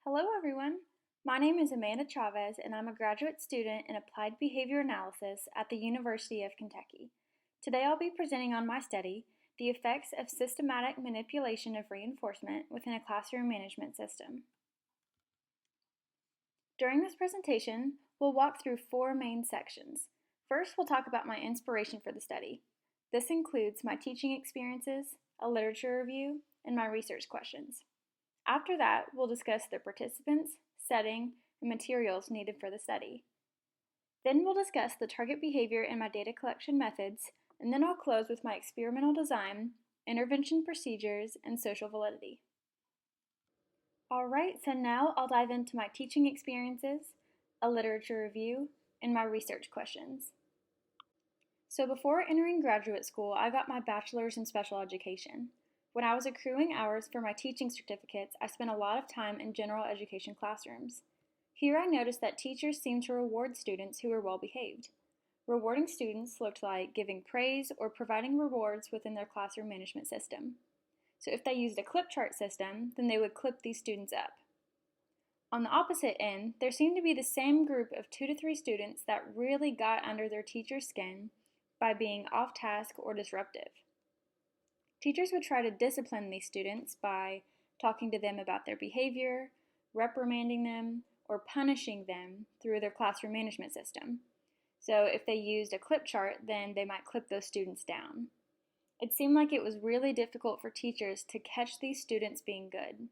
Hello everyone, my name is Amanda Chavez and I'm a graduate student in Applied Behavior Analysis at the University of Kentucky. Today I'll be presenting on my study, The Effects of Systematic Manipulation of Reinforcement Within a Classroom Management System. During this presentation, we'll walk through four main sections. First, we'll talk about my inspiration for the study. This includes my teaching experiences, a literature review, and my research questions. After that, we'll discuss the participants, setting, and materials needed for the study. Then we'll discuss the target behavior and my data collection methods, and then I'll close with my experimental design, intervention procedures, and social validity. Alright, so now I'll dive into my teaching experiences, a literature review, and my research questions. So before entering graduate school, I got my bachelor's in special education. When I was accruing hours for my teaching certificates, I spent a lot of time in general education classrooms. Here I noticed that teachers seemed to reward students who were well behaved. Rewarding students looked like giving praise or providing rewards within their classroom management system. So if they used a clip chart system, then they would clip these students up. On the opposite end, there seemed to be the same group of 2 to 3 students that really got under their teacher's skin by being off task or disruptive. Teachers would try to discipline these students by talking to them about their behavior, reprimanding them, or punishing them through their classroom management system. So if they used a clip chart, then they might clip those students down. It seemed like it was really difficult for teachers to catch these students being good.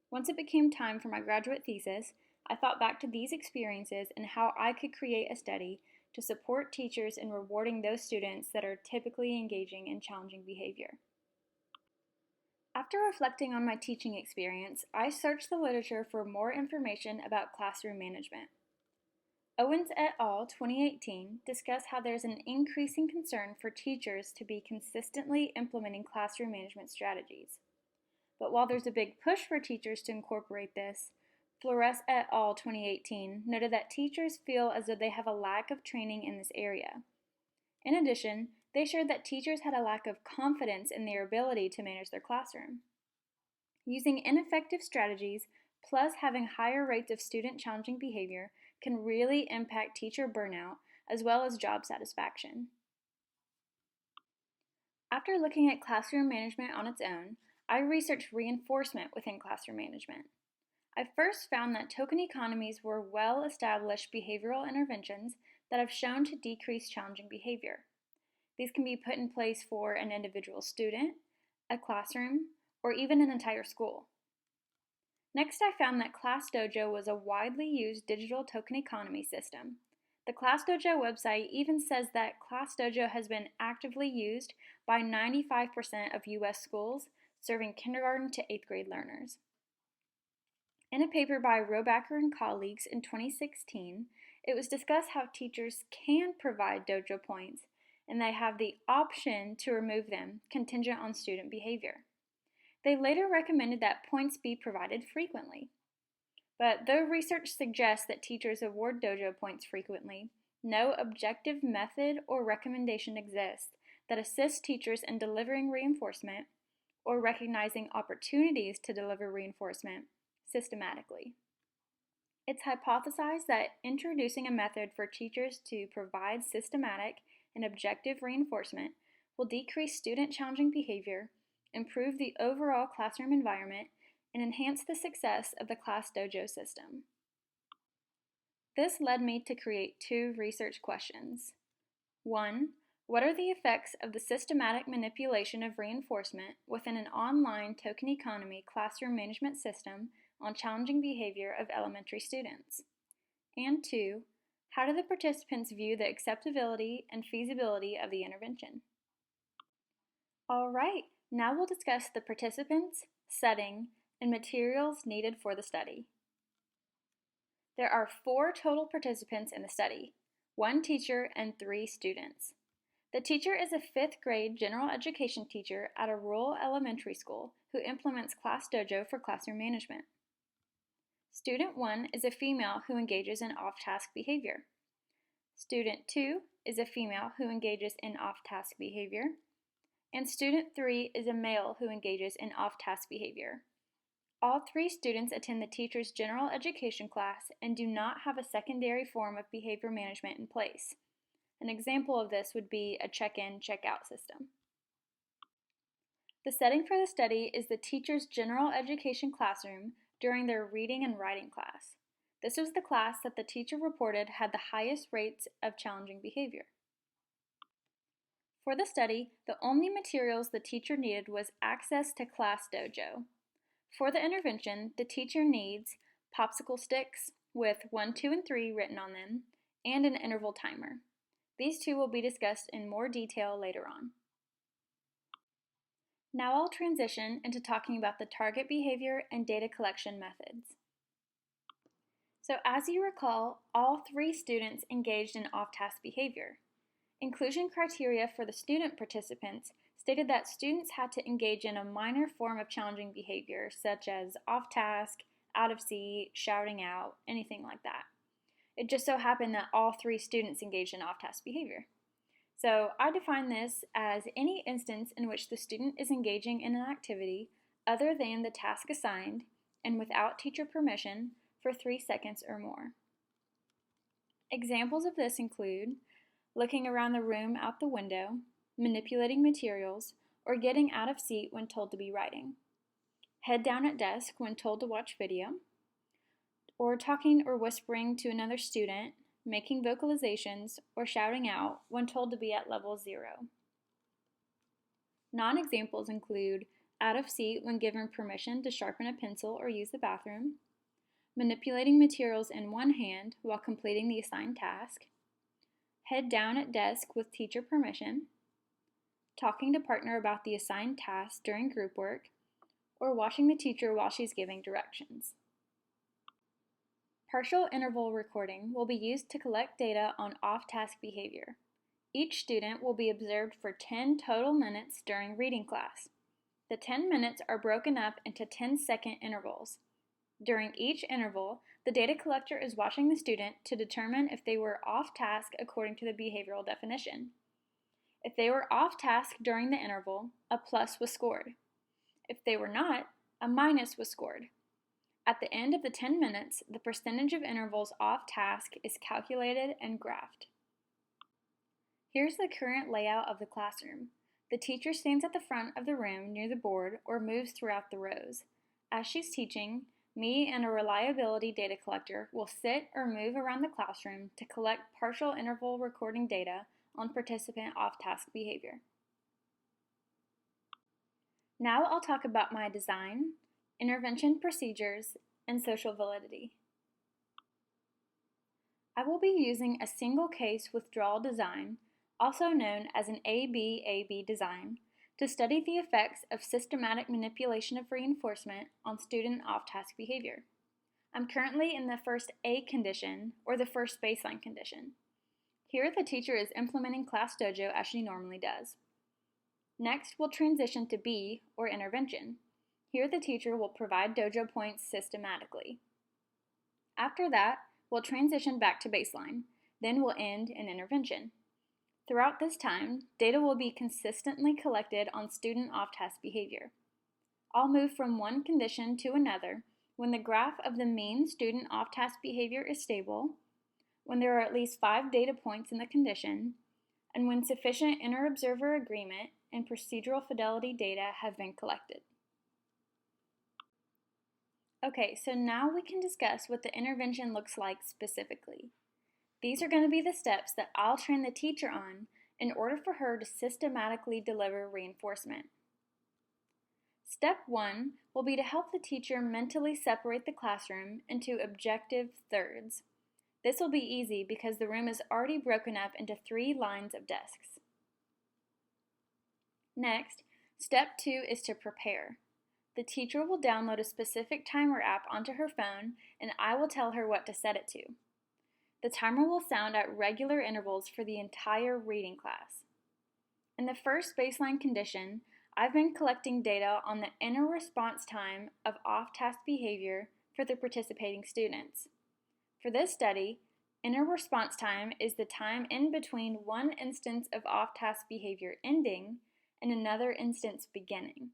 Once it became time for my graduate thesis, I thought back to these experiences and how I could create a study to support teachers in rewarding those students that are typically engaging in challenging behavior. After reflecting on my teaching experience, I searched the literature for more information about classroom management. Owens et al. 2018 discuss how there's an increasing concern for teachers to be consistently implementing classroom management strategies. But while there's a big push for teachers to incorporate this, Flores et al. 2018 noted that teachers feel as though they have a lack of training in this area. In addition, they shared that teachers had a lack of confidence in their ability to manage their classroom. Using ineffective strategies plus having higher rates of student challenging behavior can really impact teacher burnout as well as job satisfaction. After looking at classroom management on its own, I researched reinforcement within classroom management. I first found that token economies were well-established behavioral interventions that have shown to decrease challenging behavior. These can be put in place for an individual student, a classroom, or even an entire school. Next, I found that ClassDojo was a widely used digital token economy system. The ClassDojo website even says that ClassDojo has been actively used by 95% of U.S. schools, serving kindergarten to 8th grade learners. In a paper by Robacker and colleagues in 2016, it was discussed how teachers can provide dojo points and they have the option to remove them contingent on student behavior. They later recommended that points be provided frequently. But though research suggests that teachers award dojo points frequently, no objective method or recommendation exists that assists teachers in delivering reinforcement or recognizing opportunities to deliver reinforcement systematically. It's hypothesized that introducing a method for teachers to provide systematic and objective reinforcement will decrease student challenging behavior, improve the overall classroom environment, and enhance the success of the ClassDojo system. This led me to create 2 research questions. 1. What are the effects of the systematic manipulation of reinforcement within an online token economy classroom management system on challenging behavior of elementary students? And 2, how do the participants view the acceptability and feasibility of the intervention? Alright, now we'll discuss the participants, setting, and materials needed for the study. There are 4 total participants in the study, 1 teacher and 3 students. The teacher is a 5th grade general education teacher at a rural elementary school who implements ClassDojo for classroom management. Student 1 is a female who engages in off-task behavior. Student 2 is a female who engages in off-task behavior. And student 3 is a male who engages in off-task behavior. All 3 students attend the teacher's general education class and do not have a secondary form of behavior management in place. An example of this would be a check-in, check-out system. The setting for the study is the teacher's general education classroom during their reading and writing class. This was the class that the teacher reported had the highest rates of challenging behavior. For the study, the only materials the teacher needed was access to Class Dojo. For the intervention, the teacher needs popsicle sticks with 1, 2, and 3 written on them, and an interval timer. These 2 will be discussed in more detail later on. Now I'll transition into talking about the target behavior and data collection methods. So as you recall, all 3 students engaged in off-task behavior. Inclusion criteria for the student participants stated that students had to engage in a minor form of challenging behavior, such as off-task, out of seat, shouting out, anything like that. It just so happened that all 3 students engaged in off-task behavior. So I define this as any instance in which the student is engaging in an activity other than the task assigned and without teacher permission for 3 seconds or more. Examples of this include looking around the room out the window, manipulating materials, or getting out of seat when told to be writing, head down at desk when told to watch video, or talking or whispering to another student, making vocalizations, or shouting out when told to be at level 0. Non-examples include out of seat when given permission to sharpen a pencil or use the bathroom, manipulating materials in one hand while completing the assigned task, head down at desk with teacher permission, talking to partner about the assigned task during group work, or watching the teacher while she's giving directions. Partial interval recording will be used to collect data on off-task behavior. Each student will be observed for 10 total minutes during reading class. The 10 minutes are broken up into 10-second intervals. During each interval, the data collector is watching the student to determine if they were off task according to the behavioral definition. If they were off task during the interval, a plus was scored. If they were not, a minus was scored. At the end of the 10 minutes, the percentage of intervals off task is calculated and graphed. Here's the current layout of the classroom. The teacher stands at the front of the room near the board or moves throughout the rows. As she's teaching, me and a reliability data collector will sit or move around the classroom to collect partial interval recording data on participant off-task behavior. Now I'll talk about my design, intervention procedures, and social validity. I will be using a single case withdrawal design, also known as an AB-AB design, to study the effects of systematic manipulation of reinforcement on student off-task behavior. I'm currently in the first A condition, or the first baseline condition. Here the teacher is implementing Class Dojo as she normally does. Next, we'll transition to B, or intervention. Here the teacher will provide dojo points systematically. After that, we'll transition back to baseline, then we'll end in intervention. Throughout this time, data will be consistently collected on student off-task behavior. I'll move from one condition to another when the graph of the mean student off-task behavior is stable, when there are at least 5 data points in the condition, and when sufficient inter-observer agreement and procedural fidelity data have been collected. Okay, so now we can discuss what the intervention looks like specifically. These are going to be the steps that I'll train the teacher on in order for her to systematically deliver reinforcement. Step 1 will be to help the teacher mentally separate the classroom into objective thirds. This will be easy because the room is already broken up into 3 lines of desks. Next, step 2 is to prepare. The teacher will download a specific timer app onto her phone and I will tell her what to set it to. The timer will sound at regular intervals for the entire reading class. In the first baseline condition, I've been collecting data on the inner response time of off-task behavior for the participating students. For this study, inner response time is the time in between one instance of off-task behavior ending and another instance beginning.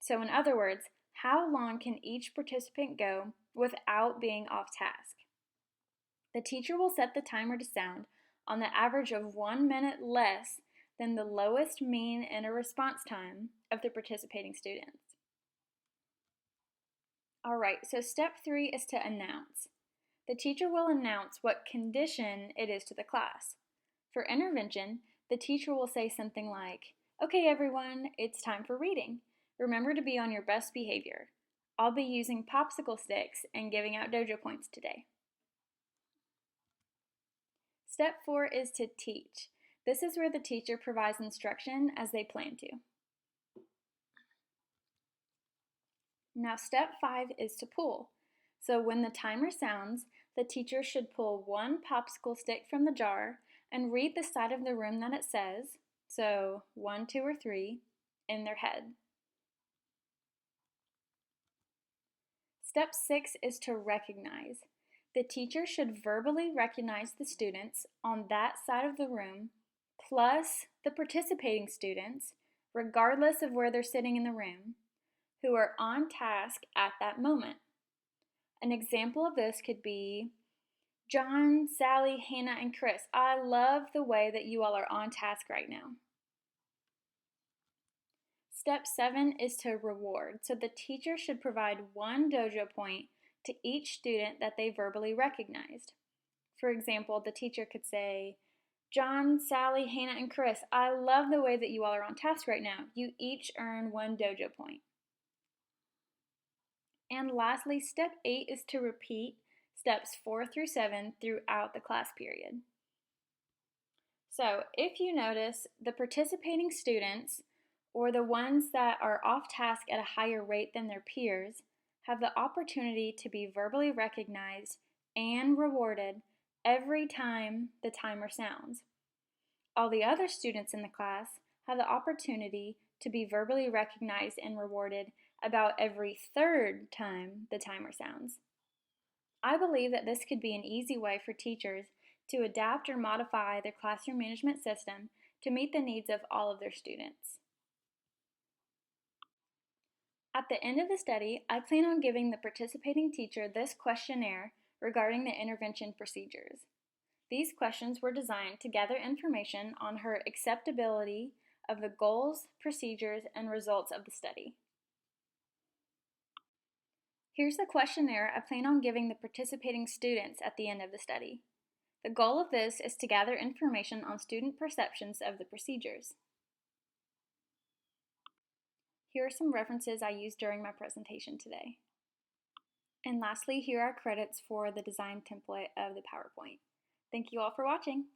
So in other words, How long can each participant go without being off task? The teacher will set the timer to sound on the average of 1 minute less than the lowest mean inner response time of the participating students. Alright, so step 3 is to announce. The teacher will announce what condition it is to the class. For intervention, the teacher will say something like, "Okay everyone, it's time for reading. Remember to be on your best behavior. I'll be using popsicle sticks and giving out dojo points today." Step 4 is to teach. This is where the teacher provides instruction as they plan to. Now step 5 is to pull. So when the timer sounds, the teacher should pull one popsicle stick from the jar and read the side of the room that it says, so 1, 2, or 3, in their head. Step 6 is to recognize. The teacher should verbally recognize the students on that side of the room, plus the participating students, regardless of where they're sitting in the room, who are on task at that moment. An example of this could be, "John, Sally, Hannah, and Chris, I love the way that you all are on task right now." Step 7 is to reward. So the teacher should provide 1 dojo point to each student that they verbally recognized. For example, the teacher could say, "John, Sally, Hannah, and Chris, I love the way that you all are on task right now. You each earn 1 dojo point." And lastly, step 8 is to repeat steps 4 through 7 throughout the class period. So if you notice, the participating students, or the ones that are off task at a higher rate than their peers, have the opportunity to be verbally recognized and rewarded every time the timer sounds. All the other students in the class have the opportunity to be verbally recognized and rewarded about every third time the timer sounds. I believe that this could be an easy way for teachers to adapt or modify their classroom management system to meet the needs of all of their students. At the end of the study, I plan on giving the participating teacher this questionnaire regarding the intervention procedures. These questions were designed to gather information on her acceptability of the goals, procedures, and results of the study. Here's the questionnaire I plan on giving the participating students at the end of the study. The goal of this is to gather information on student perceptions of the procedures. Here are some references I used during my presentation today. And lastly, here are credits for the design template of the PowerPoint. Thank you all for watching.